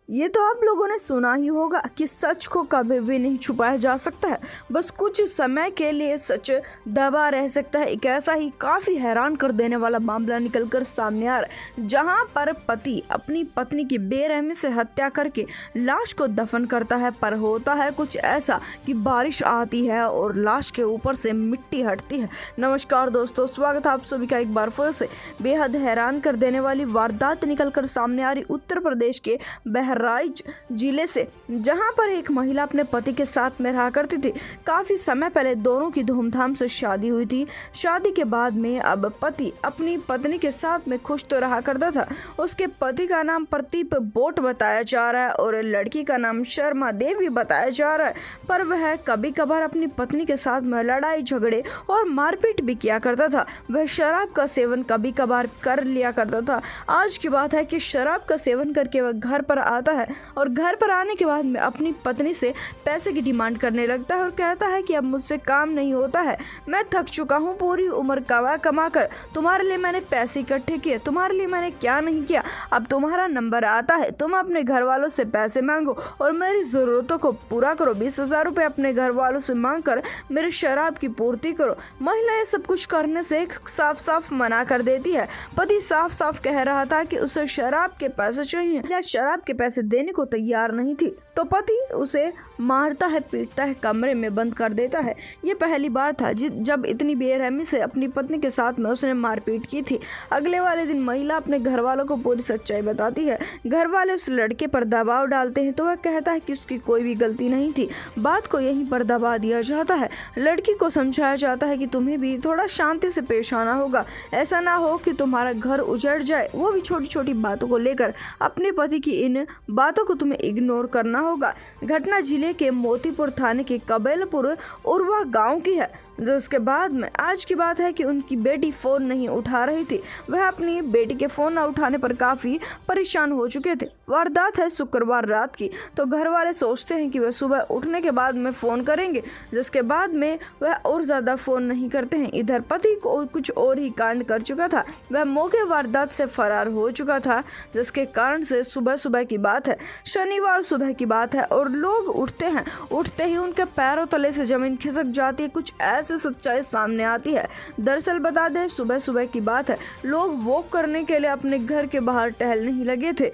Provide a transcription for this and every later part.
ये तो आप लोगों ने सुना ही होगा कि सच को कभी भी नहीं छुपाया जा सकता है, बस कुछ समय के लिए सच दबा रह सकता है। एक ऐसा ही काफ़ी हैरान कर देने वाला मामला निकलकर सामने आ रहा है, जहां पर पति अपनी पत्नी की बेरहमी से हत्या करके लाश को दफन करता है। पर होता है कुछ ऐसा कि बारिश आती है और लाश के ऊपर से मिट्टी हटती है। नमस्कार दोस्तों, स्वागत है आप सभी का एक बार फिर से। बेहद हैरान कर देने वाली वारदात निकलकर सामने आ रही उत्तर प्रदेश के बहराइच जिले से, जहां पर एक महिला अपने पति के साथ में रहा करती थी। काफी समय पहले दोनों की धूमधाम से शादी हुई थी। शादी के बाद में अब पति अपनी पत्नी के साथ में खुश तो रहा करता था। उसके पति का नाम प्रदीप बोट बताया जा रहा है और लड़की का नाम शर्मा देवी बताया जा रहा है। पर वह कभी कभार अपनी पत्नी के साथ में लड़ाई झगड़े और मारपीट भी किया करता था। वह शराब का सेवन कभी कभार कर लिया करता था। आज की बात है कि शराब का सेवन करके वह घर पर आता है और घर पर आने के बाद में अपनी पत्नी से पैसे की डिमांड करने लगता है और कहता है कि अब मुझसे काम नहीं होता है, मैं थक चुका हूँ, पूरी उम्र कमा कमा कर तुम्हारे लिए मैंने पैसे इकट्ठे किए, तुम्हारे लिए मैंने क्या नहीं किया। अब तुम्हारा नंबर आता है, तुम अपने घर वालों से पैसे मांगो और मेरी ज़रूरतों को पूरा करो। 20,000 रुपये अपने घर वालों से मांग कर मेरे शराब की पूर्ति करो। महिला ये सब कुछ करने से साफ साफ मना कर देती है। पति साफ साफ कह रहा था कि उसे शराब के पैसे चाहिए या शराब के पैसे देने को तैयार नहीं थी, तो पति उसे मारता है, पीटता है, कमरे में बंद कर देता है। ये पहली बार था जब इतनी बेरहमी से अपनी पत्नी के साथ में उसने मारपीट की थी। अगले वाले दिन महिला अपने घर वालों को पूरी सच्चाई बताती है। घर वाले उस लड़के पर दबाव डालते हैं तो वह कहता है कि उसकी कोई भी गलती नहीं थी। बात को यहीं पर दबा दिया जाता है। लड़की को समझाया जाता है कि तुम्हें भी थोड़ा शांति से पेश आना होगा, ऐसा ना हो कि तुम्हारा घर उजड़ जाए, वो भी छोटी छोटी बातों को लेकर। अपने पति की इन बातों को तुम्हें इग्नोर करना होगा। घटना जिले के मोतीपुर थाने के कबेलपुर उर्वा गांव की है। जिसके बाद में आज की बात है कि उनकी बेटी फ़ोन नहीं उठा रही थी। वह अपनी बेटी के फ़ोन न उठाने पर काफ़ी परेशान हो चुके थे। वारदात है शुक्रवार रात की, तो घर वाले सोचते हैं कि वह सुबह उठने के बाद में फ़ोन करेंगे, जिसके बाद में वह और ज़्यादा फ़ोन नहीं करते हैं। इधर पति को कुछ और ही कांड कर चुका था, वह मौके वारदात से फरार हो चुका था, जिसके कारण से सुबह सुबह की बात है, शनिवार सुबह की बात है और लोग उठते हैं। उठते ही उनके पैरों तले से ज़मीन खिसक जाती है। कुछ ऐसे सच्चाई सामने आती है। दरअसल बता दें, सुबह सुबह की बात है, लोग वॉक करने के लिए अपने घर के बाहर टहलने ही लगे थे।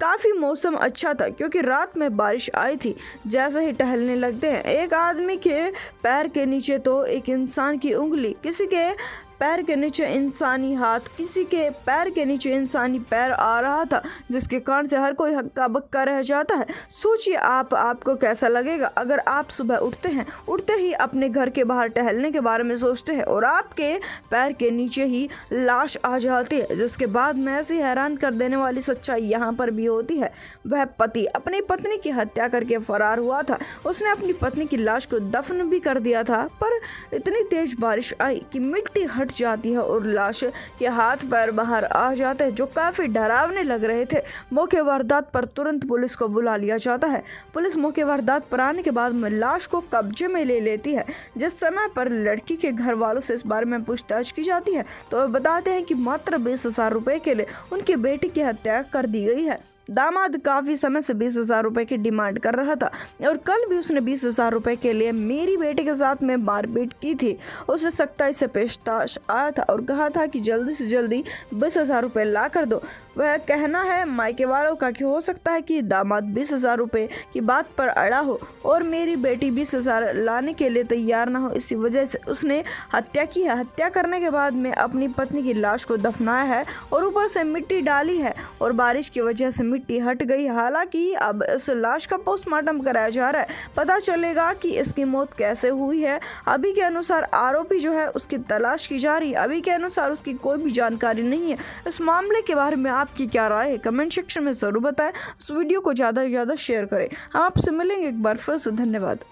काफ़ी मौसम अच्छा था क्योंकि रात में बारिश आई थी। जैसे ही टहलने लगते हैं, एक आदमी के पैर के नीचे तो एक इंसान की उंगली, किसी के पैर के नीचे इंसानी हाथ, किसी के पैर के नीचे इंसानी पैर आ रहा था, जिसके कारण से हर कोई हक्का बक्का रह जाता है। सोचिए आपको कैसा लगेगा अगर आप सुबह उठते हैं, उठते ही अपने घर के बाहर टहलने के बारे में सोचते हैं और आपके पैर के नीचे ही लाश आ जाती है। जिसके बाद में ऐसी हैरान कर देने वाली सच्चाई यहाँ पर भी होती है। वह पति अपनी पत्नी की हत्या करके फरार हुआ था। उसने अपनी पत्नी की लाश को दफन भी कर दिया था, पर इतनी तेज बारिश आई कि मिट्टी हट जाती है और लाश के हाथ पैर बाहर आ जाते हैं, जो काफी डरावने लग रहे थे। मौके वारदात पर तुरंत पुलिस को बुला लिया जाता है। पुलिस मौके वारदात पर आने के बाद में लाश को कब्जे में ले लेती है। जिस समय पर लड़की के घर वालों से इस बारे में पूछताछ की जाती है तो वे बताते हैं कि मात्र 20,000 रुपए के लिए उनकी बेटी की हत्या कर दी गई है। दामाद काफ़ी समय से 20,000 रुपये की डिमांड कर रहा था और कल भी उसने 20,000 रुपये के लिए मेरी बेटी के साथ में मारपीट की थी। उसे सख्ताई से पेशताश आया था और कहा था कि जल्दी से जल्दी 20,000 रुपये ला कर दो। वह कहना है मायके वालों का कि हो सकता है कि दामाद 20,000 रुपये की बात पर अड़ा हो और मेरी बेटी 20,000 लाने के लिए तैयार ना हो, इसी वजह से उसने हत्या की है। हत्या करने के बाद में अपनी पत्नी की लाश को दफनाया है और ऊपर से मिट्टी डाली है और बारिश की वजह से मिट्टी हट गई। हालांकि अब इस लाश का पोस्टमार्टम कराया जा रहा है, पता चलेगा कि इसकी मौत कैसे हुई है। अभी के अनुसार आरोपी जो है उसकी तलाश की जा रही है। अभी के अनुसार उसकी कोई भी जानकारी नहीं है। इस मामले के बारे में आपकी क्या राय है, कमेंट सेक्शन में जरूर बताएं। इस वीडियो को ज़्यादा से ज़्यादा शेयर करें। हम आपसे मिलेंगे एक बार फिर से। धन्यवाद।